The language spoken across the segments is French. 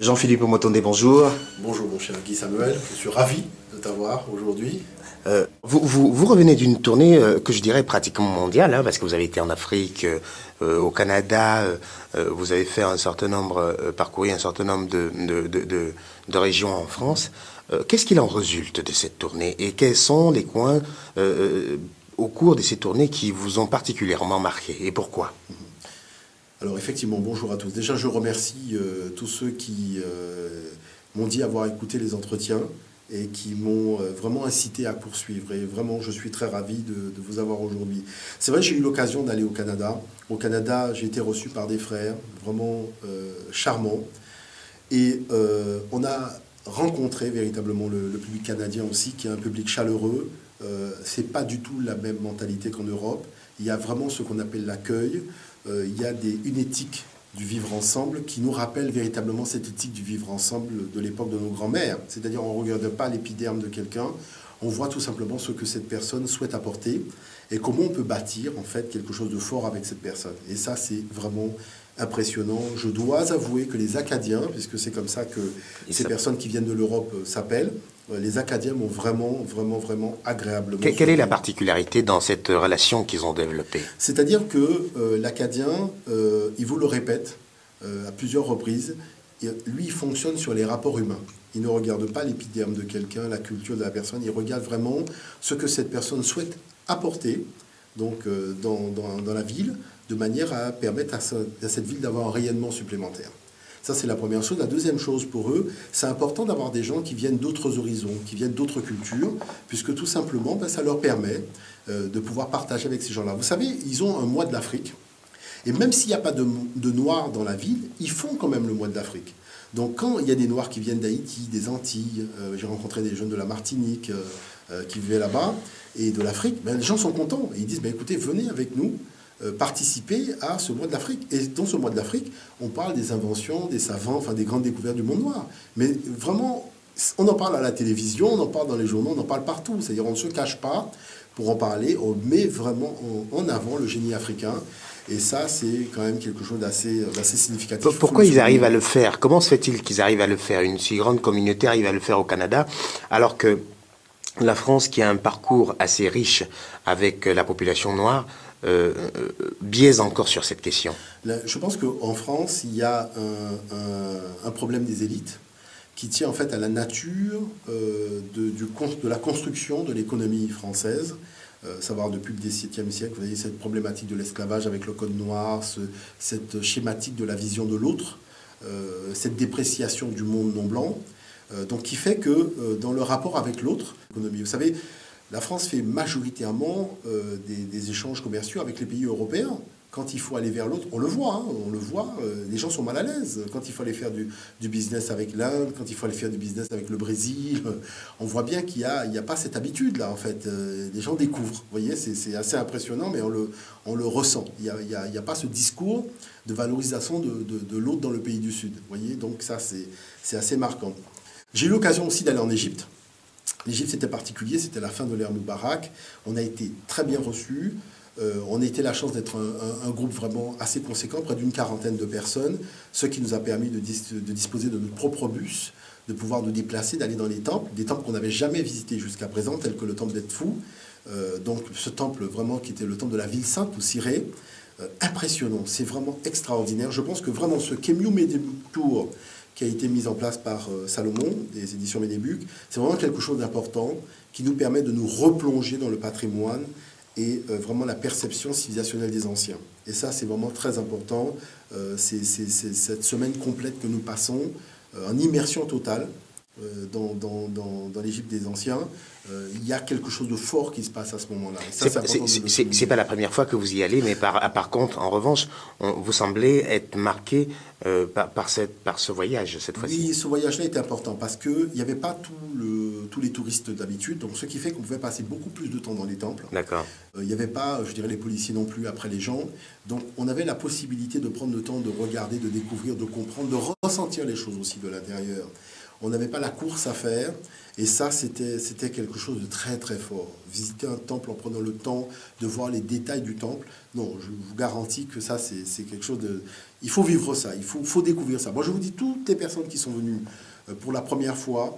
Jean-Philippe Omotonde, bonjour. Bonjour mon cher Guy Samuel, je suis ravi de t'avoir aujourd'hui. Vous revenez d'une tournée que je dirais pratiquement mondiale, hein, parce que vous avez été en Afrique, au Canada, vous avez fait un certain nombre, parcouru un certain nombre de régions en France. Qu'est-ce qu'il en résulte de cette tournée et quels sont les coins au cours de ces tournées qui vous ont particulièrement marqué et pourquoi? Alors effectivement, bonjour à tous. Déjà, je remercie tous ceux qui m'ont dit avoir écouté les entretiens et qui m'ont vraiment incité à poursuivre. Et vraiment, je suis très ravi de vous avoir aujourd'hui. C'est vrai, j'ai eu l'occasion d'aller au Canada. Au Canada, j'ai été reçu par des frères vraiment charmants. Et on a rencontré véritablement le public canadien aussi, qui est un public chaleureux. C'est pas du tout la même mentalité qu'en Europe. Il y a vraiment ce qu'on appelle l'accueil. Il y a une éthique du vivre ensemble qui nous rappelle véritablement cette éthique du vivre ensemble de l'époque de nos grands-mères. C'est-à-dire on ne regarde pas l'épiderme de quelqu'un, on voit tout simplement ce que cette personne souhaite apporter et comment on peut bâtir en fait quelque chose de fort avec cette personne. Et ça, c'est vraiment impressionnant. Je dois avouer que les Acadiens, puisque c'est comme ça que ces personnes qui viennent de l'Europe s'appellent, les Acadiens m'ont vraiment agréablement. Quelle est la particularité dans cette relation qu'ils ont développée? C'est-à-dire que l'Acadien, il vous le répète à plusieurs reprises, lui, il fonctionne sur les rapports humains. Il ne regarde pas l'épiderme de quelqu'un, la culture de la personne, il regarde vraiment ce que cette personne souhaite apporter donc, dans la ville, de manière à permettre à cette ville d'avoir un rayonnement supplémentaire. Ça, c'est la première chose. La deuxième chose pour eux, c'est important d'avoir des gens qui viennent d'autres horizons, qui viennent d'autres cultures, puisque tout simplement, ça leur permet de pouvoir partager avec ces gens-là. Vous savez, ils ont un mois de l'Afrique, et même s'il n'y a pas de Noirs dans la ville, ils font quand même le mois de l'Afrique. Donc quand il y a des Noirs qui viennent d'Haïti, des Antilles, j'ai rencontré des jeunes de la Martinique qui vivaient là-bas, et de l'Afrique, les gens sont contents. Et ils disent, écoutez, venez avec nous, participer à ce mois de l'Afrique. Et dans ce mois de l'Afrique, on parle des inventions, des savants, enfin des grandes découvertes du monde noir. Mais vraiment, on en parle à la télévision, on en parle dans les journaux, on en parle partout. C'est-à-dire on ne se cache pas pour en parler, on met vraiment en avant le génie africain. Et ça, c'est quand même quelque chose d'assez significatif. Pourquoi ils arrivent à le faire? Comment se fait-il qu'ils arrivent à le faire? Une si grande communauté arrive à le faire au Canada, alors que la France, qui a un parcours assez riche avec la population noire, biaise encore sur cette question. Je pense qu'en France, il y a un problème des élites qui tient en fait à la nature de la construction de l'économie française. Savoir depuis le XVIIe siècle, vous voyez cette problématique de l'esclavage avec le code noir, cette schématique de la vision de l'autre, cette dépréciation du monde non blanc, donc qui fait que dans le rapport avec l'autre, l'économie, vous savez, la France fait majoritairement des échanges commerciaux avec les pays européens. Quand il faut aller vers l'autre, on le voit, les gens sont mal à l'aise. Quand il faut aller faire du business avec l'Inde, quand il faut aller faire du business avec le Brésil, on voit bien qu'il n'y a pas cette habitude-là, en fait. Les gens découvrent, vous voyez, c'est assez impressionnant, mais on le ressent. Il n'y a pas ce discours de valorisation de l'autre dans le pays du Sud, vous voyez. Donc ça, c'est assez marquant. J'ai eu l'occasion aussi d'aller en Égypte. L'Égypte, c'était particulier, c'était la fin de l'ère Moubarak. On a été très bien reçus. On a été la chance d'être un groupe vraiment assez conséquent, près d'une quarantaine de personnes, ce qui nous a permis de disposer de notre propre bus, de pouvoir nous déplacer, d'aller dans les temples, des temples qu'on n'avait jamais visités jusqu'à présent, tels que le temple d'Edfou, donc ce temple vraiment qui était le temple de la ville sainte, ou Siré, impressionnant, c'est vraiment extraordinaire. Je pense que vraiment ce Kemiu Medebuk Tour qui a été mis en place par Salomon, des éditions Medebuk, c'est vraiment quelque chose d'important qui nous permet de nous replonger dans le patrimoine et vraiment la perception civilisationnelle des anciens. Et ça, c'est vraiment très important. C'est cette semaine complète que nous passons en immersion totale dans l'Égypte des anciens. Il y a quelque chose de fort qui se passe à ce moment-là. C'est pas la première fois que vous y allez, mais par contre, en revanche, vous semblez être marqué par ce voyage, cette fois-ci. Oui, ce voyage-là était important parce qu'il n'y avait pas tous les touristes d'habitude, donc ce qui fait qu'on pouvait passer beaucoup plus de temps dans les temples. D'accord. Il n'y avait pas, je dirais, les policiers non plus après les gens. Donc on avait la possibilité de prendre le temps de regarder, de découvrir, de comprendre, de ressentir les choses aussi de l'intérieur. On n'avait pas la course à faire. Et ça, c'était quelque chose de très très fort. Visiter un temple en prenant le temps de voir les détails du temple, non, je vous garantis que ça, c'est quelque chose de... Il faut vivre ça, il faut découvrir ça. Moi, je vous dis, toutes les personnes qui sont venues pour la première fois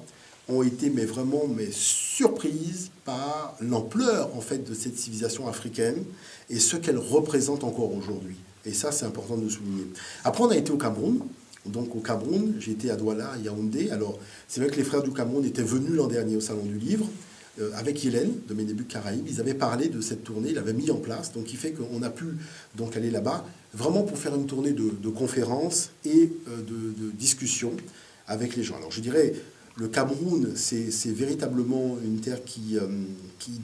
ont été vraiment surprises par l'ampleur en fait de cette civilisation africaine et ce qu'elle représente encore aujourd'hui. Et ça, c'est important de le souligner. Après, on a été au Cameroun. Donc au Cameroun, j'ai été à Douala, à Yaoundé. Alors, c'est vrai que les frères du Cameroun étaient venus l'an dernier au Salon du Livre, avec Hélène de Mes Débuts Caraïbes. Ils avaient parlé de cette tournée, ils l'avaient mis en place. Donc, il fait qu'on a pu donc aller là-bas, vraiment pour faire une tournée de conférences et de discussions avec les gens. Alors, je dirais, le Cameroun, c'est véritablement une terre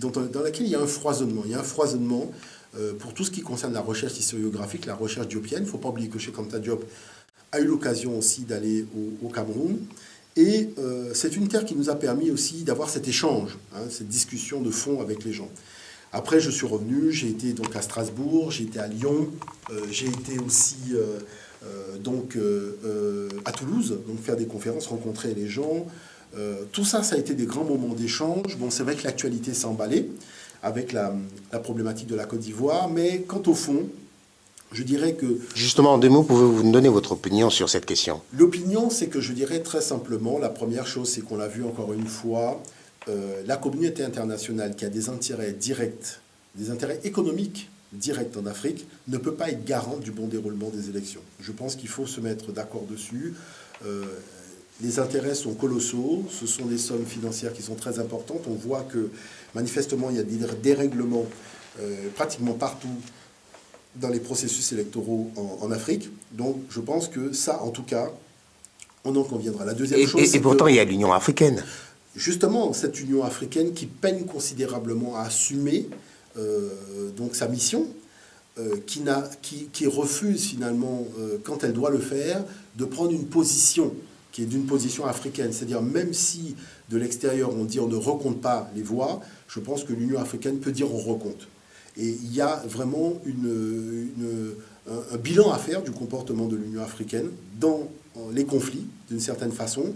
dans laquelle il y a un foisonnement. Il y a un foisonnement pour tout ce qui concerne la recherche historiographique, la recherche diopienne. Il ne faut pas oublier que Cheikh Anta Diop a eu l'occasion aussi d'aller au Cameroun. Et c'est une terre qui nous a permis aussi d'avoir cet échange, cette discussion de fond avec les gens. Après, je suis revenu, j'ai été donc à Strasbourg, j'ai été à Lyon, j'ai été aussi à Toulouse, donc faire des conférences, rencontrer les gens. Tout ça, ça a été des grands moments d'échange. Bon, c'est vrai que l'actualité s'est emballée avec la problématique de la Côte d'Ivoire, mais quant au fond, je dirais que... Justement, en 2 mots, pouvez-vous nous donner votre opinion sur cette question? L'opinion, c'est que je dirais très simplement, la première chose, c'est qu'on l'a vu encore une fois, la communauté internationale qui a des intérêts directs, des intérêts économiques directs en Afrique, ne peut pas être garante du bon déroulement des élections. Je pense qu'il faut se mettre d'accord dessus. Les intérêts sont colossaux, ce sont des sommes financières qui sont très importantes. On voit que manifestement, il y a des dérèglements pratiquement partout dans les processus électoraux en Afrique. Donc, je pense que ça, en tout cas, on en conviendra. La deuxième chose, et pourtant, il y a l'Union africaine. Justement, cette Union africaine qui peine considérablement à assumer donc sa mission, qui refuse finalement, quand elle doit le faire, de prendre une position qui est d'une position africaine. C'est-à-dire, même si de l'extérieur on dit on ne recompte pas les voix, je pense que l'Union africaine peut dire on recompte. Et il y a vraiment un bilan à faire du comportement de l'Union africaine dans les conflits, d'une certaine façon,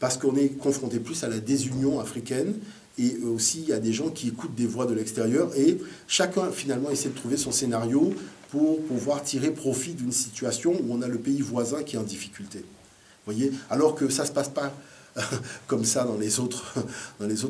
parce qu'on est confronté plus à la désunion africaine et aussi à des gens qui écoutent des voix de l'extérieur et chacun finalement essaie de trouver son scénario pour pouvoir tirer profit d'une situation où on a le pays voisin qui est en difficulté. Voyez, alors que ça ne se passe pas comme ça dans les autres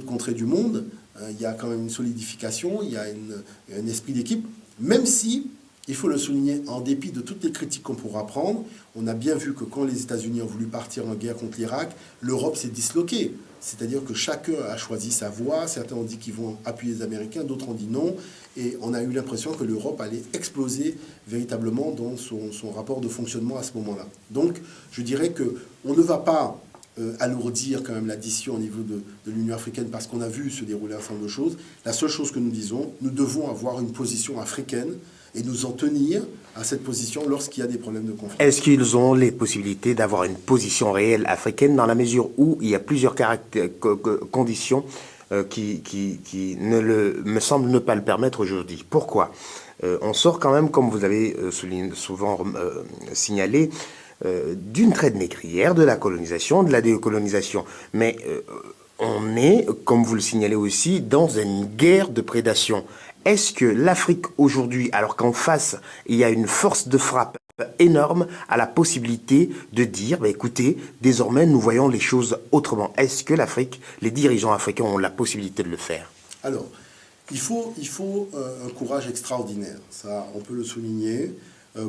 contrées du monde. Il y a quand même une solidification, il y a un esprit d'équipe, même si, il faut le souligner, en dépit de toutes les critiques qu'on pourra prendre, on a bien vu que quand les États-Unis ont voulu partir en guerre contre l'Irak, l'Europe s'est disloquée. C'est-à-dire que chacun a choisi sa voie, certains ont dit qu'ils vont appuyer les Américains, d'autres ont dit non, et on a eu l'impression que l'Europe allait exploser véritablement dans son rapport de fonctionnement à ce moment-là. Donc, je dirais qu'on ne va pas alourdir quand même l'addition au niveau de l'Union africaine parce qu'on a vu se dérouler un certain nombre de choses. La seule chose que nous disons, nous devons avoir une position africaine et nous en tenir à cette position lorsqu'il y a des problèmes de conflit. Est-ce qu'ils ont les possibilités d'avoir une position réelle africaine dans la mesure où il y a plusieurs conditions qui me semblent ne pas le permettre aujourd'hui? Pourquoi? On sort quand même, comme vous avez souvent signalé, d'une traite négrière, de la colonisation, de la décolonisation. Mais on est, comme vous le signalez aussi, dans une guerre de prédation. Est-ce que l'Afrique aujourd'hui, alors qu'en face, il y a une force de frappe énorme, a la possibilité de dire, bah, écoutez, désormais, nous voyons les choses autrement? Est-ce que l'Afrique, les dirigeants africains ont la possibilité de le faire? Alors, il faut un courage extraordinaire, ça on peut le souligner,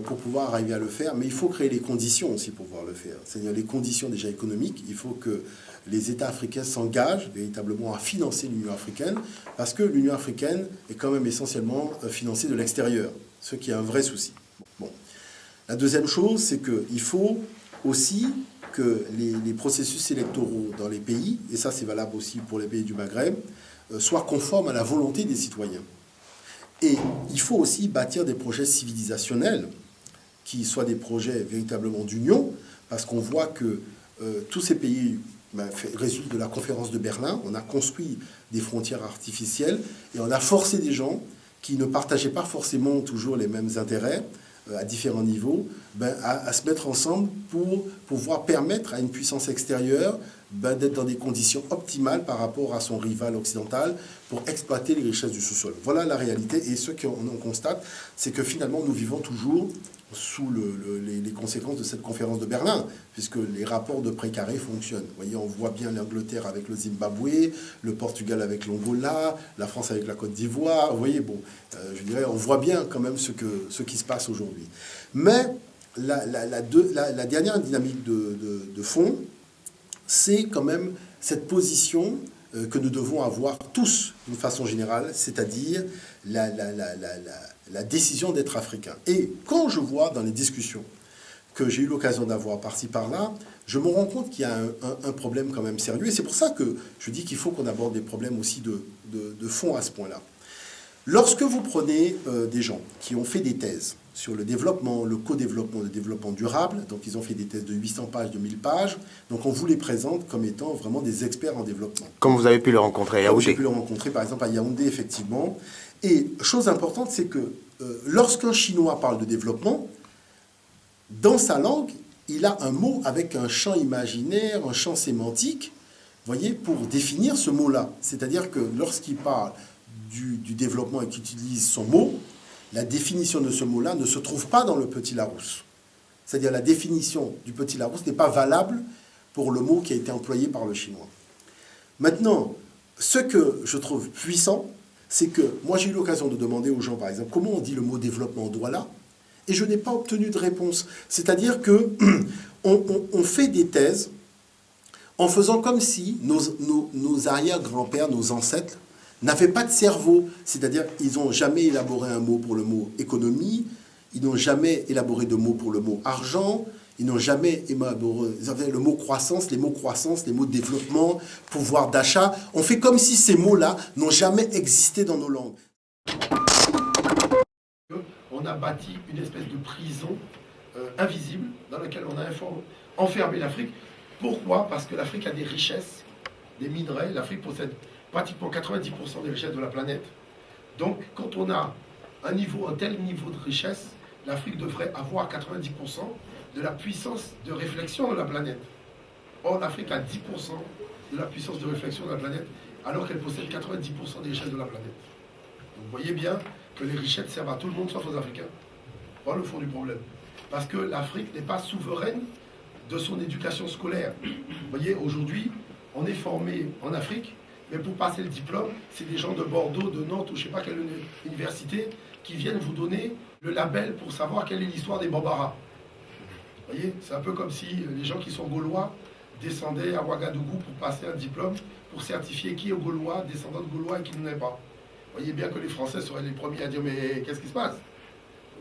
pour pouvoir arriver à le faire, mais il faut créer les conditions aussi pour pouvoir le faire. C'est-à-dire les conditions déjà économiques, il faut que les États africains s'engagent véritablement à financer l'Union africaine, parce que l'Union africaine est quand même essentiellement financée de l'extérieur, ce qui est un vrai souci. Bon. La deuxième chose, c'est qu'il faut aussi que les processus électoraux dans les pays, et ça c'est valable aussi pour les pays du Maghreb, soient conformes à la volonté des citoyens. Et il faut aussi bâtir des projets civilisationnels qui soient des projets véritablement d'union, parce qu'on voit que tous ces pays résultent de la conférence de Berlin. On a construit des frontières artificielles et on a forcé des gens qui ne partageaient pas forcément toujours les mêmes intérêts à différents niveaux, à se mettre ensemble pour pouvoir permettre à une puissance extérieure d'être dans des conditions optimales par rapport à son rival occidental pour exploiter les richesses du sous-sol. Voilà la réalité. Et ce qu'on constate, c'est que finalement, nous vivons toujours sous les conséquences de cette conférence de Berlin, puisque les rapports de précaré fonctionnent. Vous voyez, on voit bien l'Angleterre avec le Zimbabwe, le Portugal avec l'Angola, la France avec la Côte d'Ivoire. Vous voyez, bon, je dirais, on voit bien quand même ce qui se passe aujourd'hui. Mais la dernière dynamique de fond, c'est quand même cette position que nous devons avoir tous d'une façon générale, c'est-à-dire la décision d'être africain. Et quand je vois dans les discussions que j'ai eu l'occasion d'avoir par-ci par-là, je me rends compte qu'il y a un problème quand même sérieux. Et c'est pour ça que je dis qu'il faut qu'on aborde des problèmes aussi de fond à ce point-là. Lorsque vous prenez des gens qui ont fait des thèses sur le développement, le co-développement, le développement durable, donc ils ont fait des thèses de 800 pages, de 1000 pages, donc on vous les présente comme étant vraiment des experts en développement. Comme vous avez pu le rencontrer à Yaoundé. J'ai pu le rencontrer par exemple à Yaoundé, effectivement. Et chose importante, c'est que lorsqu'un Chinois parle de développement, dans sa langue, il a un mot avec un champ imaginaire, un champ sémantique, voyez, pour définir ce mot-là. C'est-à-dire que lorsqu'il parle du développement et qu'il utilise son mot, la définition de ce mot-là ne se trouve pas dans le Petit Larousse. C'est-à-dire la définition du Petit Larousse n'est pas valable pour le mot qui a été employé par le chinois. Maintenant, ce que je trouve puissant, c'est que moi j'ai eu l'occasion de demander aux gens, par exemple, comment on dit le mot développement au Douala, et je n'ai pas obtenu de réponse. C'est-à-dire que on fait des thèses en faisant comme si nos arrière-grands-pères, nos ancêtres, n'avaient pas de cerveau, c'est-à-dire ils n'ont jamais élaboré un mot pour le mot économie, ils n'ont jamais élaboré de mot pour le mot argent, ils n'ont jamais élaboré le mot croissance, les mots développement, pouvoir d'achat. On fait comme si ces mots-là n'ont jamais existé dans nos langues. On a bâti une espèce de prison invisible dans laquelle on a enfermé l'Afrique. Pourquoi? Parce que l'Afrique a des richesses, des minerais. L'Afrique possède pratiquement 90% des richesses de la planète. Donc, quand on a un tel niveau de richesse, l'Afrique devrait avoir 90% de la puissance de réflexion de la planète. Or, l'Afrique a 10% de la puissance de réflexion de la planète, alors qu'elle possède 90% des richesses de la planète. Donc, vous voyez bien que les richesses servent à tout le monde, sauf aux Africains. Voilà le fond du problème. Parce que l'Afrique n'est pas souveraine de son éducation scolaire. Vous voyez, aujourd'hui, on est formé en Afrique, mais pour passer le diplôme, c'est des gens de Bordeaux, de Nantes ou je ne sais pas quelle université qui viennent vous donner le label pour savoir quelle est l'histoire des Bambara. Vous voyez, c'est un peu comme si les gens qui sont gaulois descendaient à Ouagadougou pour passer un diplôme, pour certifier qui est gaulois, descendant de gaulois et qui n'en est pas. Vous voyez bien que les Français seraient les premiers à dire mais qu'est-ce qui se passe?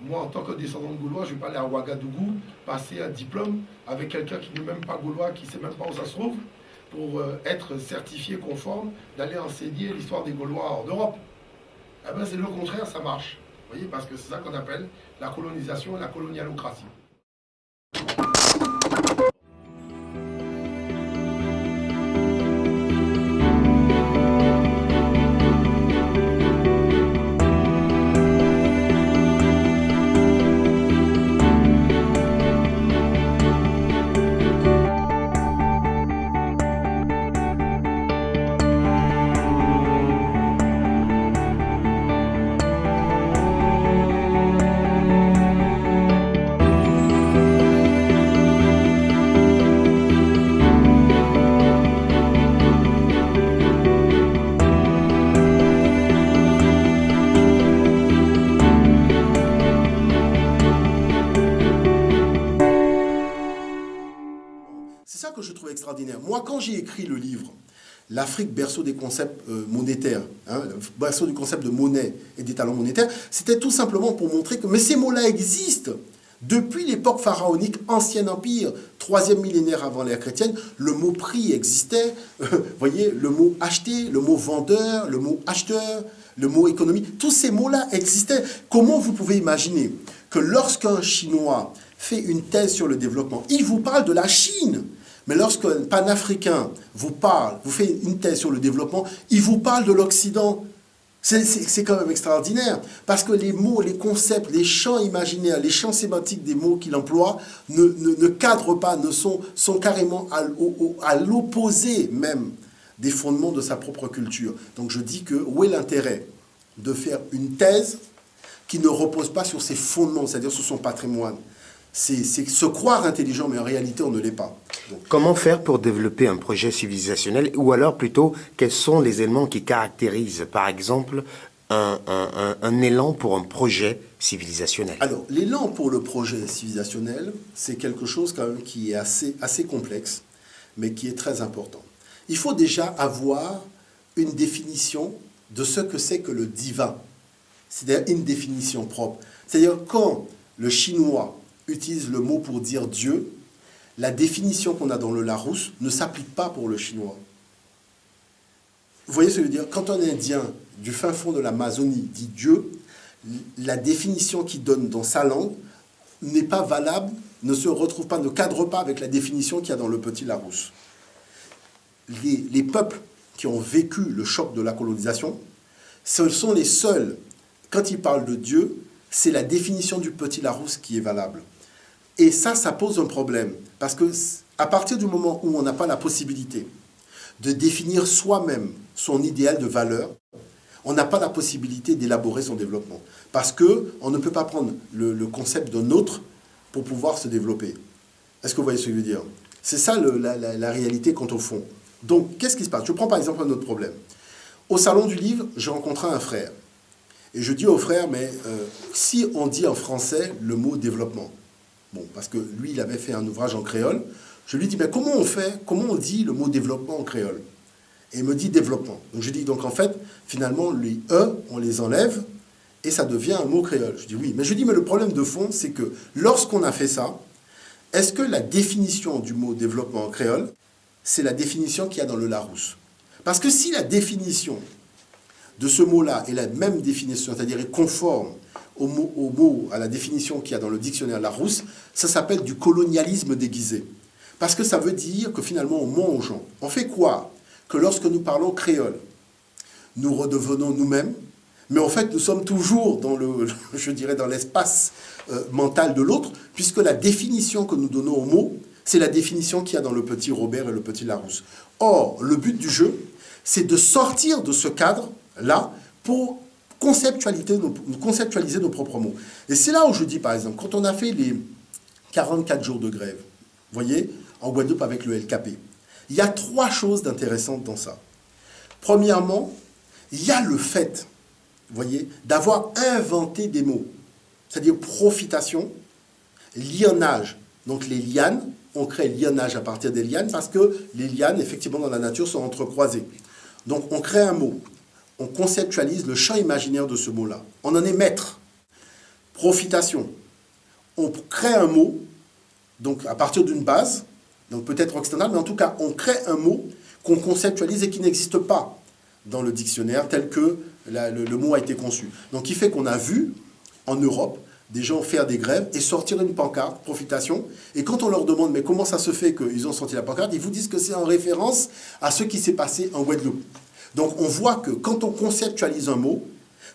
Moi, en tant que descendant de gaulois, je ne vais pas aller à Ouagadougou passer un diplôme avec quelqu'un qui n'est même pas gaulois, qui ne sait même pas où ça se trouve, pour être certifié conforme, d'aller enseigner l'histoire des Gaulois hors d'Europe. Eh bien, c'est le contraire, ça marche. Vous voyez, parce que c'est ça qu'on appelle la colonisation et la colonialocratie. Que je trouve extraordinaire. Moi, quand j'ai écrit le livre « L'Afrique, berceau des concepts monétaires », berceau du concept de monnaie et des talents monétaires, c'était tout simplement pour montrer que mais ces mots-là existent. Depuis l'époque pharaonique, ancien empire, 3e millénaire avant l'ère chrétienne, le mot prix existait. Voyez, le mot acheter, le mot vendeur, le mot acheteur, le mot économie, tous ces mots-là existaient. Comment vous pouvez imaginer que lorsqu'un Chinois fait une thèse sur le développement, il vous parle de la Chine? Mais lorsqu'un panafricain vous parle, vous fait une thèse sur le développement, il vous parle de l'Occident. C'est quand même extraordinaire, parce que les mots, les concepts, les champs imaginaires, les champs sémantiques des mots qu'il emploie ne cadrent pas, sont carrément à l'opposé même des fondements de sa propre culture. Donc je dis que où est l'intérêt de faire une thèse qui ne repose pas sur ses fondements, c'est-à-dire sur son patrimoine? C'est se croire intelligent, mais en réalité, on ne l'est pas. Donc, comment faire pour développer un projet civilisationnel, ou alors plutôt, quels sont les éléments qui caractérisent, par exemple, un élan pour un projet civilisationnel? alors, l'élan pour le projet civilisationnel, c'est quelque chose quand même qui est assez complexe, mais qui est très important. Il faut déjà avoir une définition de ce que c'est que le divin, c'est-à-dire une définition propre. C'est-à-dire quand le chinois utilise le mot pour dire Dieu, la définition qu'on a dans le Larousse ne s'applique pas pour le chinois. Vous voyez ce que je veux dire? Quand un Indien du fin fond de l'Amazonie dit Dieu, la définition qu'il donne dans sa langue n'est pas valable, ne se retrouve pas, ne cadre pas avec la définition qu'il y a dans le petit Larousse. Les peuples qui ont vécu le choc de la colonisation, ce sont les seuls, quand ils parlent de Dieu, c'est la définition du petit Larousse qui est valable. Et ça pose un problème. Parce que à partir du moment où on n'a pas la possibilité de définir soi-même son idéal de valeur, on n'a pas la possibilité d'élaborer son développement. Parce qu'on ne peut pas prendre le concept d'un autre pour pouvoir se développer. Est-ce que vous voyez ce que je veux dire? C'est ça la réalité quant au fond. Donc, qu'est-ce qui se passe? Je prends par exemple un autre problème. Au Salon du Livre, j'ai rencontré un frère. Et je dis au frère, mais si on dit en français le mot développement, bon, parce que lui, il avait fait un ouvrage en créole, je lui dis, mais comment on dit le mot développement en créole? Et il me dit développement. Donc je dis, donc en fait, finalement, les E, on les enlève, et ça devient un mot créole. Je dis oui, mais je dis, mais le problème de fond, c'est que lorsqu'on a fait ça, est-ce que la définition du mot développement en créole, c'est la définition qu'il y a dans le Larousse? Parce que si la définition de ce mot-là est la même définition, c'est-à-dire est conforme au mot, à la définition qu'il y a dans le dictionnaire Larousse, ça s'appelle du colonialisme déguisé. Parce que ça veut dire que finalement on ment aux gens. On fait quoi? Que lorsque nous parlons créole, nous redevenons nous-mêmes, mais en fait nous sommes toujours dans je dirais dans l'espace mental de l'autre, puisque la définition que nous donnons au mot, c'est la définition qu'il y a dans le petit Robert et le petit Larousse. Or, le but du jeu, c'est de sortir de ce cadre-là pour conceptualiser nos propres mots. Et c'est là où je dis, par exemple, quand on a fait les 44 jours de grève, vous voyez, en Guadeloupe avec le LKP, il y a 3 choses d'intéressantes dans ça. Premièrement, il y a le fait, vous voyez, d'avoir inventé des mots, c'est-à-dire profitation, lianage. Donc les lianes, on crée lianage à partir des lianes parce que les lianes, effectivement, dans la nature, sont entrecroisées. Donc on crée un mot. On conceptualise le champ imaginaire de ce mot-là. On en est maître. Profitation. On crée un mot, donc à partir d'une base, donc peut-être occidentale, mais en tout cas, on crée un mot qu'on conceptualise et qui n'existe pas dans le dictionnaire tel que le mot a été conçu. Donc, qui fait qu'on a vu, en Europe, des gens faire des grèves et sortir une pancarte, profitation. Et quand on leur demande, mais comment ça se fait qu'ils ont sorti la pancarte, ils vous disent que c'est en référence à ce qui s'est passé en Guadeloupe. Donc, on voit que quand on conceptualise un mot,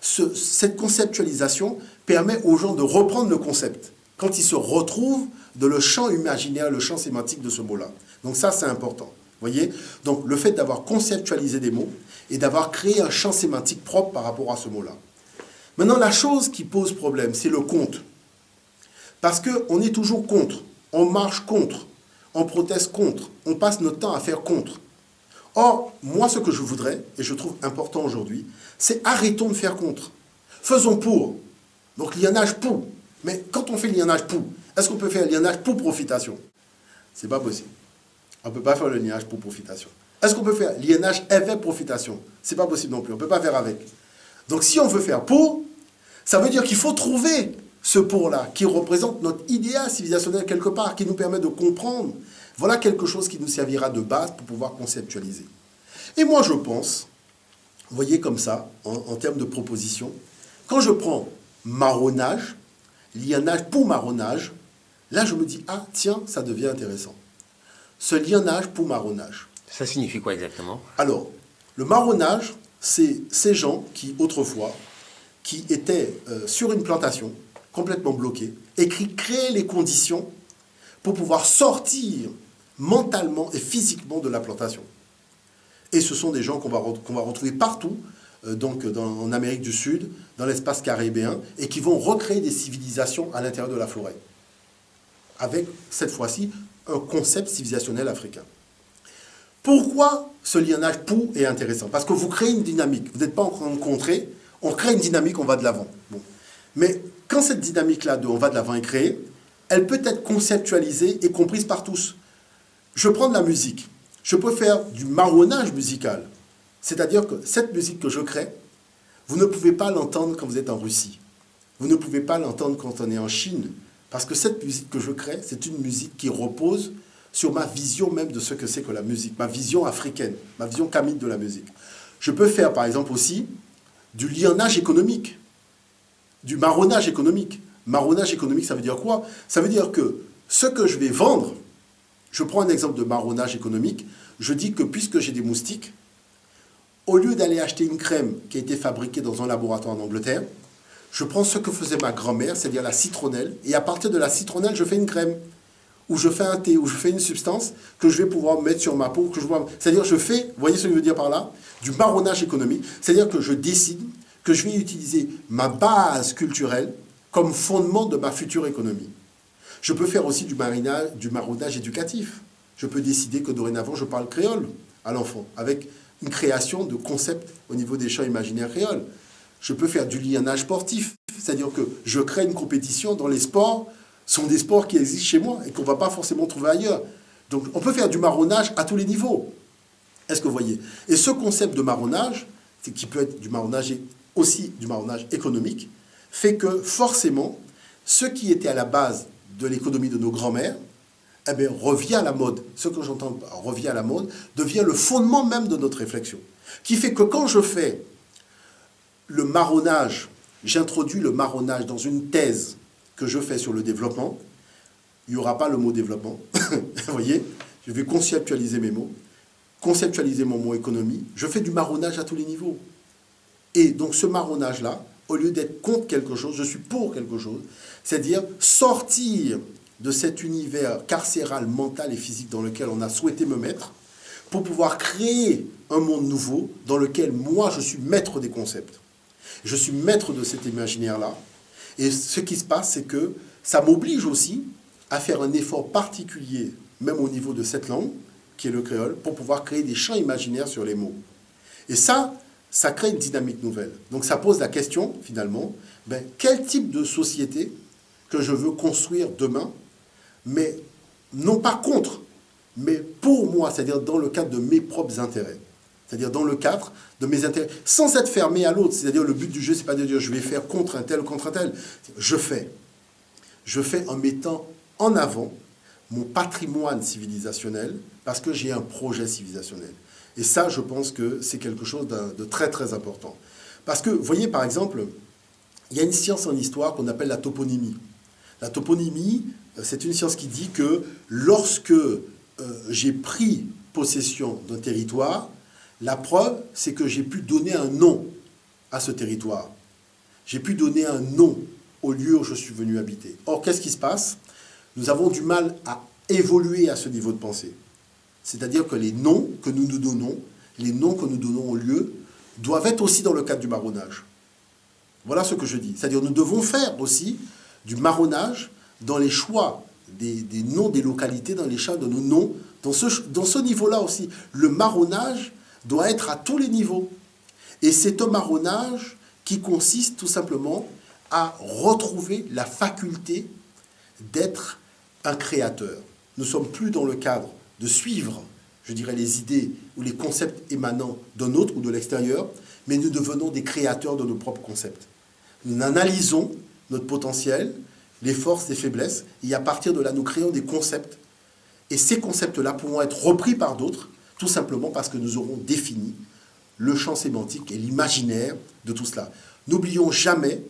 cette conceptualisation permet aux gens de reprendre le concept quand ils se retrouvent dans le champ imaginaire, le champ sémantique de ce mot-là. Donc ça, c'est important. Voyez? Donc le fait d'avoir conceptualisé des mots et d'avoir créé un champ sémantique propre par rapport à ce mot-là. Maintenant, la chose qui pose problème, c'est le contre. Parce qu'on est toujours contre. On marche contre. On proteste contre. On passe notre temps à faire contre. Or, moi, ce que je voudrais, et je trouve important aujourd'hui, c'est arrêtons de faire contre. Faisons pour. Donc, lianage pour. Mais quand on fait lianage pour, est-ce qu'on peut faire lianage pour profitation? C'est pas possible. On ne peut pas faire le lianage pour profitation. Est-ce qu'on peut faire lianage avec profitation? C'est pas possible non plus. On ne peut pas faire avec. Donc, si on veut faire pour, ça veut dire qu'il faut trouver ce pour-là, qui représente notre idéal civilisationnel quelque part, qui nous permet de comprendre. Voilà quelque chose qui nous servira de base pour pouvoir conceptualiser. Et moi, je pense, vous voyez comme ça, en termes de proposition, quand je prends marronnage, lianage pour marronnage, là, je me dis, ah, tiens, ça devient intéressant. Ce lianage pour marronnage. Ça signifie quoi exactement? Alors, le marronnage, c'est ces gens qui, autrefois, qui étaient sur une plantation, complètement bloqués, et qui créaient les conditions pour pouvoir sortir mentalement et physiquement de la plantation. Et ce sont des gens qu'on va retrouver partout, en Amérique du Sud, dans l'espace caribéen, et qui vont recréer des civilisations à l'intérieur de la forêt. Avec, cette fois-ci, un concept civilisationnel africain. Pourquoi ce lienage pou est intéressant? Parce que vous créez une dynamique. Vous n'êtes pas en train de contrer, on crée une dynamique, on va de l'avant. Bon. Mais quand cette dynamique-là de on va de l'avant est créée, elle peut être conceptualisée et comprise par tous. Je prends de la musique. Je peux faire du marronnage musical. C'est-à-dire que cette musique que je crée, vous ne pouvez pas l'entendre quand vous êtes en Russie. Vous ne pouvez pas l'entendre quand on est en Chine. Parce que cette musique que je crée, c'est une musique qui repose sur ma vision même de ce que c'est que la musique, ma vision africaine, ma vision kamite de la musique. Je peux faire par exemple aussi du lienage économique, du marronnage économique. Marronnage économique, ça veut dire quoi? Ça veut dire que ce que je vais vendre, je prends un exemple de marronnage économique, je dis que puisque j'ai des moustiques, au lieu d'aller acheter une crème qui a été fabriquée dans un laboratoire en Angleterre, je prends ce que faisait ma grand-mère, c'est-à-dire la citronnelle, et à partir de la citronnelle, je fais une crème, ou je fais un thé, ou je fais une substance que je vais pouvoir mettre sur ma peau. C'est-à-dire je fais, vous voyez ce que je veux dire par là? Du marronnage économique, c'est-à-dire que je décide que je vais utiliser ma base culturelle comme fondement de ma future économie. Je peux faire aussi du marronnage éducatif. Je peux décider que dorénavant, je parle créole à l'enfant, avec une création de concepts au niveau des champs imaginaires créoles. Je peux faire du lienage sportif, c'est-à-dire que je crée une compétition dans les sports, sont des sports qui existent chez moi et qu'on ne va pas forcément trouver ailleurs. Donc on peut faire du marronnage à tous les niveaux. Est-ce que vous voyez? Et ce concept de marronnage, qui peut être du marronnage et aussi du marronnage économique, fait que forcément, ce qui était à la base de l'économie de nos grands-mères, eh bien, revient à la mode. Ce que j'entends par revient à la mode devient le fondement même de notre réflexion. Qui fait que quand je fais le marronnage, j'introduis le marronnage dans une thèse que je fais sur le développement, il n'y aura pas le mot développement. Vous voyez, je vais conceptualiser mes mots, conceptualiser mon mot économie. Je fais du marronnage à tous les niveaux. Et donc ce marronnage-là, au lieu d'être contre quelque chose, je suis pour quelque chose. C'est-à-dire sortir de cet univers carcéral, mental et physique dans lequel on a souhaité me mettre pour pouvoir créer un monde nouveau dans lequel moi je suis maître des concepts. Je suis maître de cet imaginaire-là. Et ce qui se passe, c'est que ça m'oblige aussi à faire un effort particulier, même au niveau de cette langue, qui est le créole, pour pouvoir créer des champs imaginaires sur les mots. Et ça crée une dynamique nouvelle. Donc ça pose la question, finalement, quel type de société que je veux construire demain, mais non pas contre, mais pour moi, c'est-à-dire dans le cadre de mes propres intérêts. C'est-à-dire dans le cadre de mes intérêts, sans être fermé à l'autre. C'est-à-dire le but du jeu, c'est pas de dire je vais faire contre un tel ou contre un tel. Je fais en mettant en avant mon patrimoine civilisationnel parce que j'ai un projet civilisationnel. Et ça, je pense que c'est quelque chose de très très important. Parce que, vous voyez, par exemple, il y a une science en histoire qu'on appelle la toponymie. La toponymie, c'est une science qui dit que lorsque j'ai pris possession d'un territoire, la preuve, c'est que j'ai pu donner un nom à ce territoire. J'ai pu donner un nom au lieu où je suis venu habiter. Or, qu'est-ce qui se passe? Nous avons du mal à évoluer à ce niveau de pensée. C'est-à-dire que les noms que nous nous donnons, les noms que nous donnons au lieu, doivent être aussi dans le cadre du marronnage. Voilà ce que je dis. C'est-à-dire que nous devons faire aussi du marronnage dans les choix des noms des localités, dans les choix de nos noms. Dans ce niveau-là aussi, le marronnage doit être à tous les niveaux. Et c'est un marronnage qui consiste tout simplement à retrouver la faculté d'être un créateur. Nous ne sommes plus dans le cadre de suivre, je dirais, les idées ou les concepts émanant d'un autre ou de l'extérieur, mais nous devenons des créateurs de nos propres concepts. Nous analysons notre potentiel, les forces, les faiblesses, et à partir de là, nous créons des concepts. Et ces concepts-là pourront être repris par d'autres, tout simplement parce que nous aurons défini le champ sémantique et l'imaginaire de tout cela. N'oublions jamais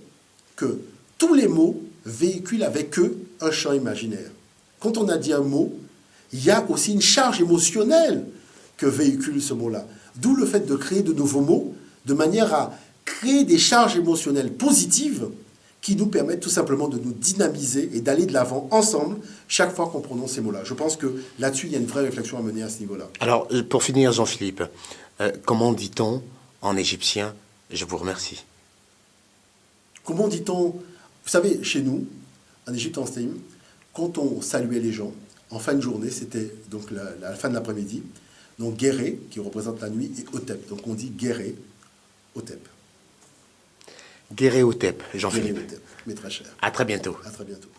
que tous les mots véhiculent avec eux un champ imaginaire. Quand on a dit un mot, il y a aussi une charge émotionnelle que véhicule ce mot-là. D'où le fait de créer de nouveaux mots, de manière à créer des charges émotionnelles positives qui nous permettent tout simplement de nous dynamiser et d'aller de l'avant ensemble chaque fois qu'on prononce ces mots-là. Je pense que là-dessus, il y a une vraie réflexion à mener à ce niveau-là. Alors, pour finir, Jean-Philippe, comment dit-on en égyptien « je vous remercie » ? Comment dit-on? Vous savez, chez nous, en Égypte, en Stéim, quand on saluait les gens, en fin de journée, c'était donc la fin de l'après-midi, donc Guéré, qui représente la nuit, et Otep. Donc on dit Guéré, Otep. Guéré Otep, Jean-Philippe. Guéré, Otep, mes très chers. À très bientôt. À très bientôt.